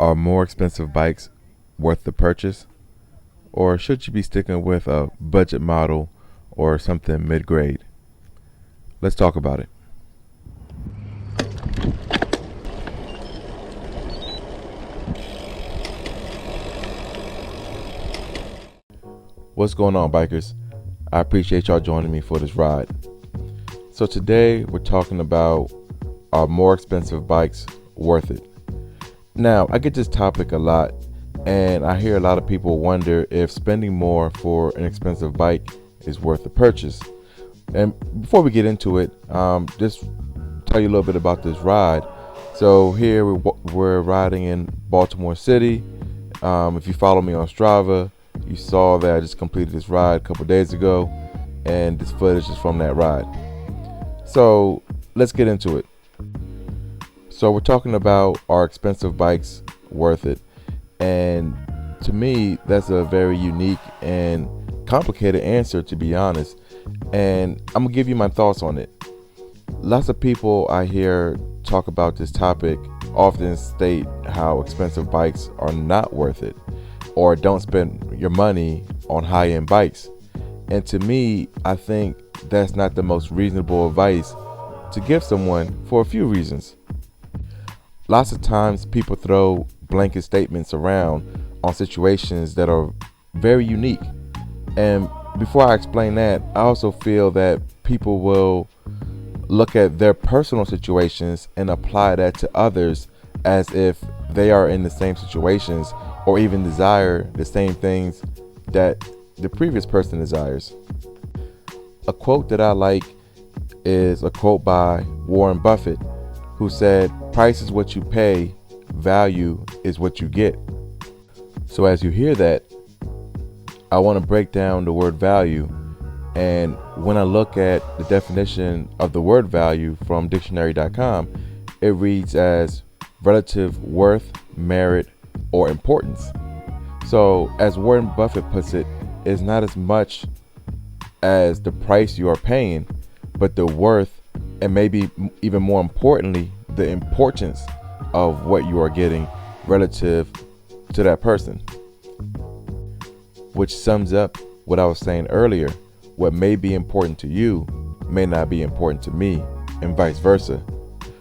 Are more expensive bikes worth the purchase? Or should you be sticking with a budget model or something mid-grade? Let's talk about it. What's going on, bikers? I appreciate y'all joining me for this ride. So today we're talking about, are more expensive bikes worth it? Now, I get this topic a lot, and I hear a lot of people wonder if spending more for an expensive bike is worth the purchase. And before we get into it, just tell you a little bit about this ride. So here we're riding in Baltimore City. If you follow me on Strava, you saw that I just completed this ride a couple days ago, and this footage is from that ride. So let's get into it. So we're talking about, are expensive bikes worth it? And to me, that's a very unique and complicated answer, to be honest. And I'm gonna give you my thoughts on it. Lots of people I hear talk about this topic often state how expensive bikes are not worth it, or don't spend your money on high-end bikes. And to me, I think that's not the most reasonable advice to give someone for a few reasons. Lots of times people throw blanket statements around on situations that are very unique. And before I explain that, I also feel that people will look at their personal situations and apply that to others as if they are in the same situations or even desire the same things that the previous person desires. A quote that I like is a quote by Warren Buffett, who said, "Price is what you pay, value is what you get." So as you hear that, I want to break down the word value. And when I look at the definition of the word value from dictionary.com, it reads as relative worth, merit, or importance. So as Warren Buffett puts it, it's not as much as the price you are paying, but the worth, and maybe even more importantly, the importance of what you are getting relative to that person. Which sums up what I was saying earlier. What may be important to you may not be important to me, and vice versa.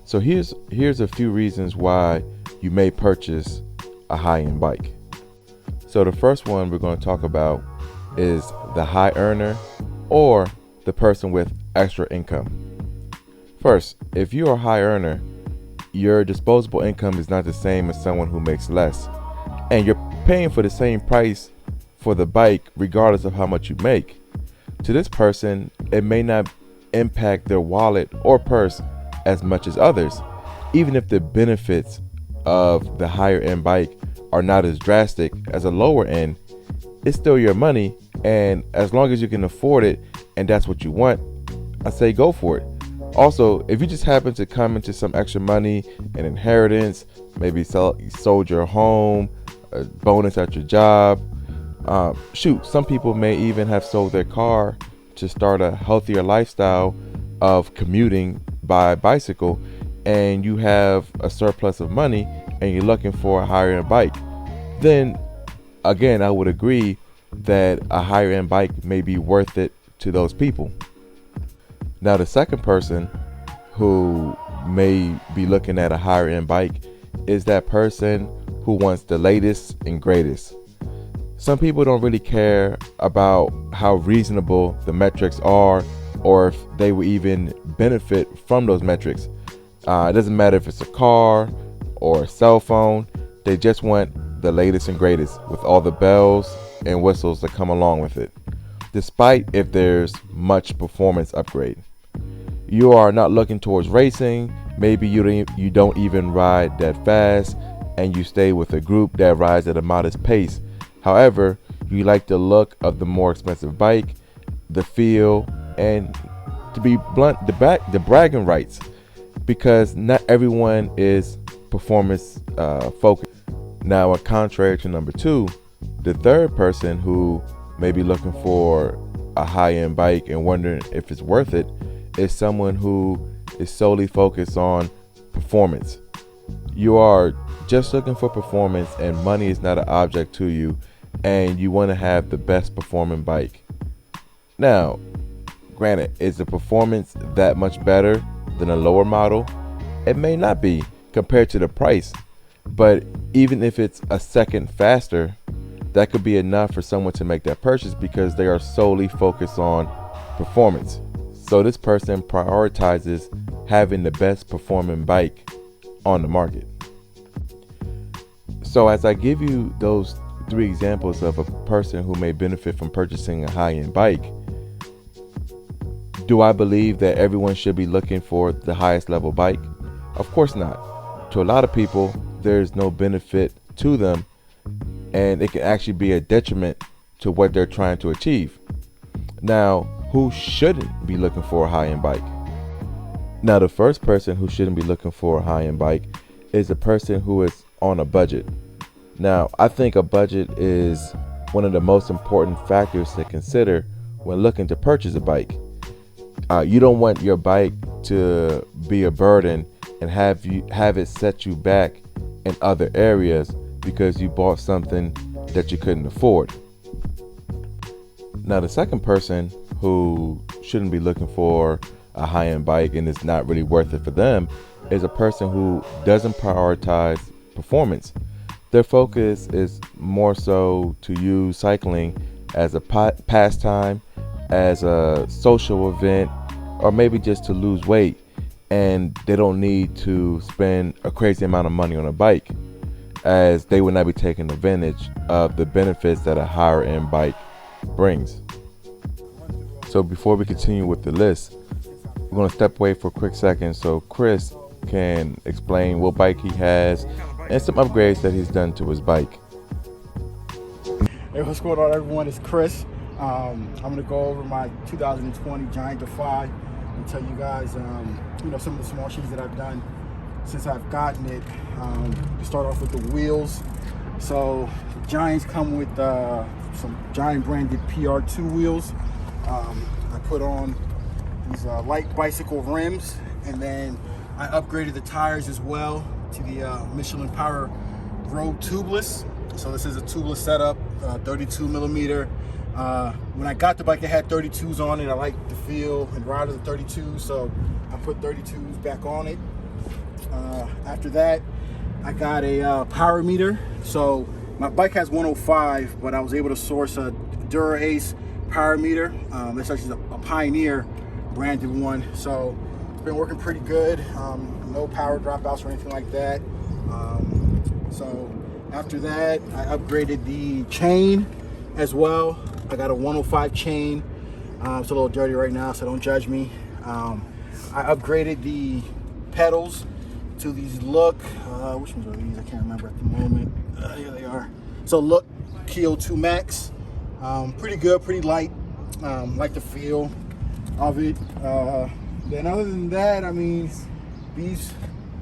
So here's a few reasons why you may purchase a high-end bike. So the first one we're going to talk about is the high earner, or the person with extra income. First, if you're a high earner, your disposable income is not the same as someone who makes less, and you're paying for the same price for the bike regardless of how much you make. To this person, it may not impact their wallet or purse as much as others. Even if the benefits of the higher end bike are not as drastic as a lower end, it's still your money, and as long as you can afford it and that's what you want, I say go for it. Also, if you just happen to come into some extra money, an inheritance, maybe you sold your home, a bonus at your job, some people may even have sold their car to start a healthier lifestyle of commuting by bicycle, and you have a surplus of money and you're looking for a higher end bike. Then again, I would agree that a higher end bike may be worth it to those people. Now, the second person who may be looking at a higher end bike is that person who wants the latest and greatest. Some people don't really care about how reasonable the metrics are, or if they will even benefit from those metrics. It doesn't matter if it's a car or a cell phone, they just want the latest and greatest with all the bells and whistles that come along with it, despite if there's much performance upgrade. You are not looking towards racing, maybe you don't even ride that fast, and you stay with a group that rides at a modest pace. However, you like the look of the more expensive bike, the feel, and to be blunt, the bragging rights, because not everyone is performance focused. Now, contrary to number two, the third person who may be looking for a high-end bike and wondering if it's worth it is someone who is solely focused on performance. You are just looking for performance and money is not an object to you, and you want to have the best performing bike. Now, granted, is the performance that much better than a lower model? It may not be compared to the price, but even if it's a second faster, that could be enough for someone to make that purchase because they are solely focused on performance. So this person prioritizes having the best performing bike on the market. So as I give you those 3 examples of a person who may benefit from purchasing a high-end bike, do I believe that everyone should be looking for the highest level bike? Of course not. To a lot of people, there's no benefit to them, and it can actually be a detriment to what they're trying to achieve. Now, who shouldn't be looking for a high-end bike? Now, the first person who shouldn't be looking for a high-end bike is a person who is on a budget. Now, I think a budget is one of the most important factors to consider when looking to purchase a bike. You don't want your bike to be a burden and have it set you back in other areas because you bought something that you couldn't afford. Now, the second person who shouldn't be looking for a high-end bike and it's not really worth it for them is a person who doesn't prioritize performance. Their focus is more so to use cycling as a pastime, as a social event, or maybe just to lose weight, and they don't need to spend a crazy amount of money on a bike, as they would not be taking advantage of the benefits that a higher end bike brings. So before we continue with the list, we're going to step away for a quick second so Chris can explain what bike he has and some upgrades that he's done to his bike. Hey, what's going on, everyone? It's Chris. I'm going to go over my 2020 Giant Defy and tell you guys, some of the small changes that I've done since I've gotten it. To start off with the wheels. So Giants come with some Giant branded PR2 wheels. I put on these light bicycle rims, and then I upgraded the tires as well to the Michelin Power Road tubeless. So this is a tubeless setup, 32 millimeter. When I got the bike, it had 32s on it. I like the feel and ride of the 32s, so I put 32s back on it. After that, I got a power meter. So my bike has 105, but I was able to source a Dura Ace power meter. It's actually a Pioneer branded one, so it's been working pretty good. No power dropouts or anything like that. So after that, I upgraded the chain as well. I got a 105 chain. It's a little dirty right now, so don't judge me. I upgraded the pedals to these Look, which ones are these? I can't remember at the moment. Here they are. So Look Keo 2 Max. Pretty good, pretty light. Like the feel of it. Then other than that, I mean, these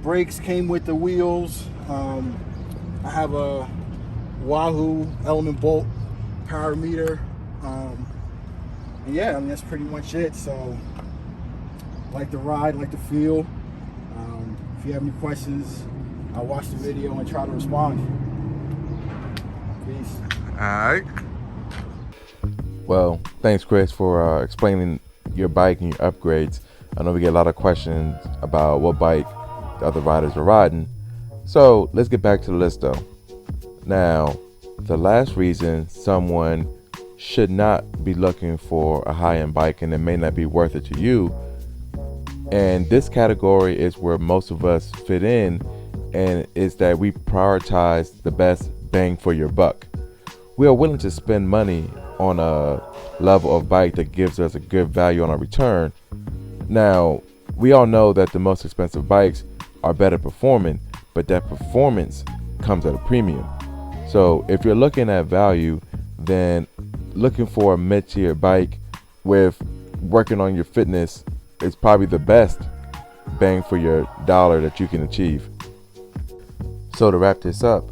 brakes came with the wheels. I have a Wahoo Elemnt bolt power meter. And yeah, I mean, that's pretty much it. So, like the ride, like the feel. If you have any questions, I'll watch the video and try to respond. Peace. All right. Well, thanks, Chris, for explaining your bike and your upgrades. I know we get a lot of questions about what bike the other riders are riding. So let's get back to the list though. Now, the last reason someone should not be looking for a high-end bike and it may not be worth it to you, and this category is where most of us fit in, and is that we prioritize the best bang for your buck. We are willing to spend money on a level of bike that gives us a good value on our return. Now, we all know that the most expensive bikes are better performing, but that performance comes at a premium. So if you're looking at value, then looking for a mid-tier bike with working on your fitness is probably the best bang for your dollar that you can achieve. So to wrap this up,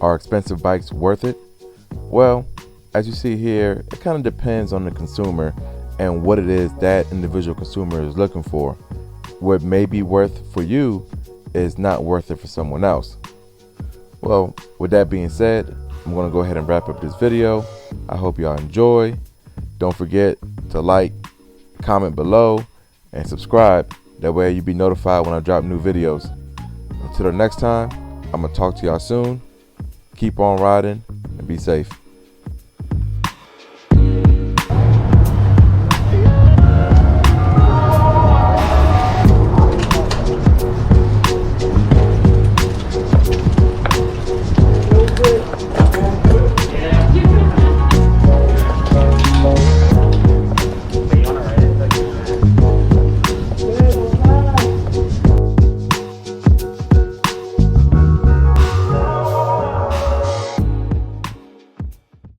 are expensive bikes worth it? Well, as you see here, it kind of depends on the consumer and what it is that individual consumer is looking for. What may be worth for you is not worth it for someone else. Well, with that being said, I'm going to go ahead and wrap up this video. I hope y'all enjoy. Don't forget to like, comment below, and subscribe. That way you'll be notified when I drop new videos. Until the next time, I'm going to talk to y'all soon. Keep on riding and be safe.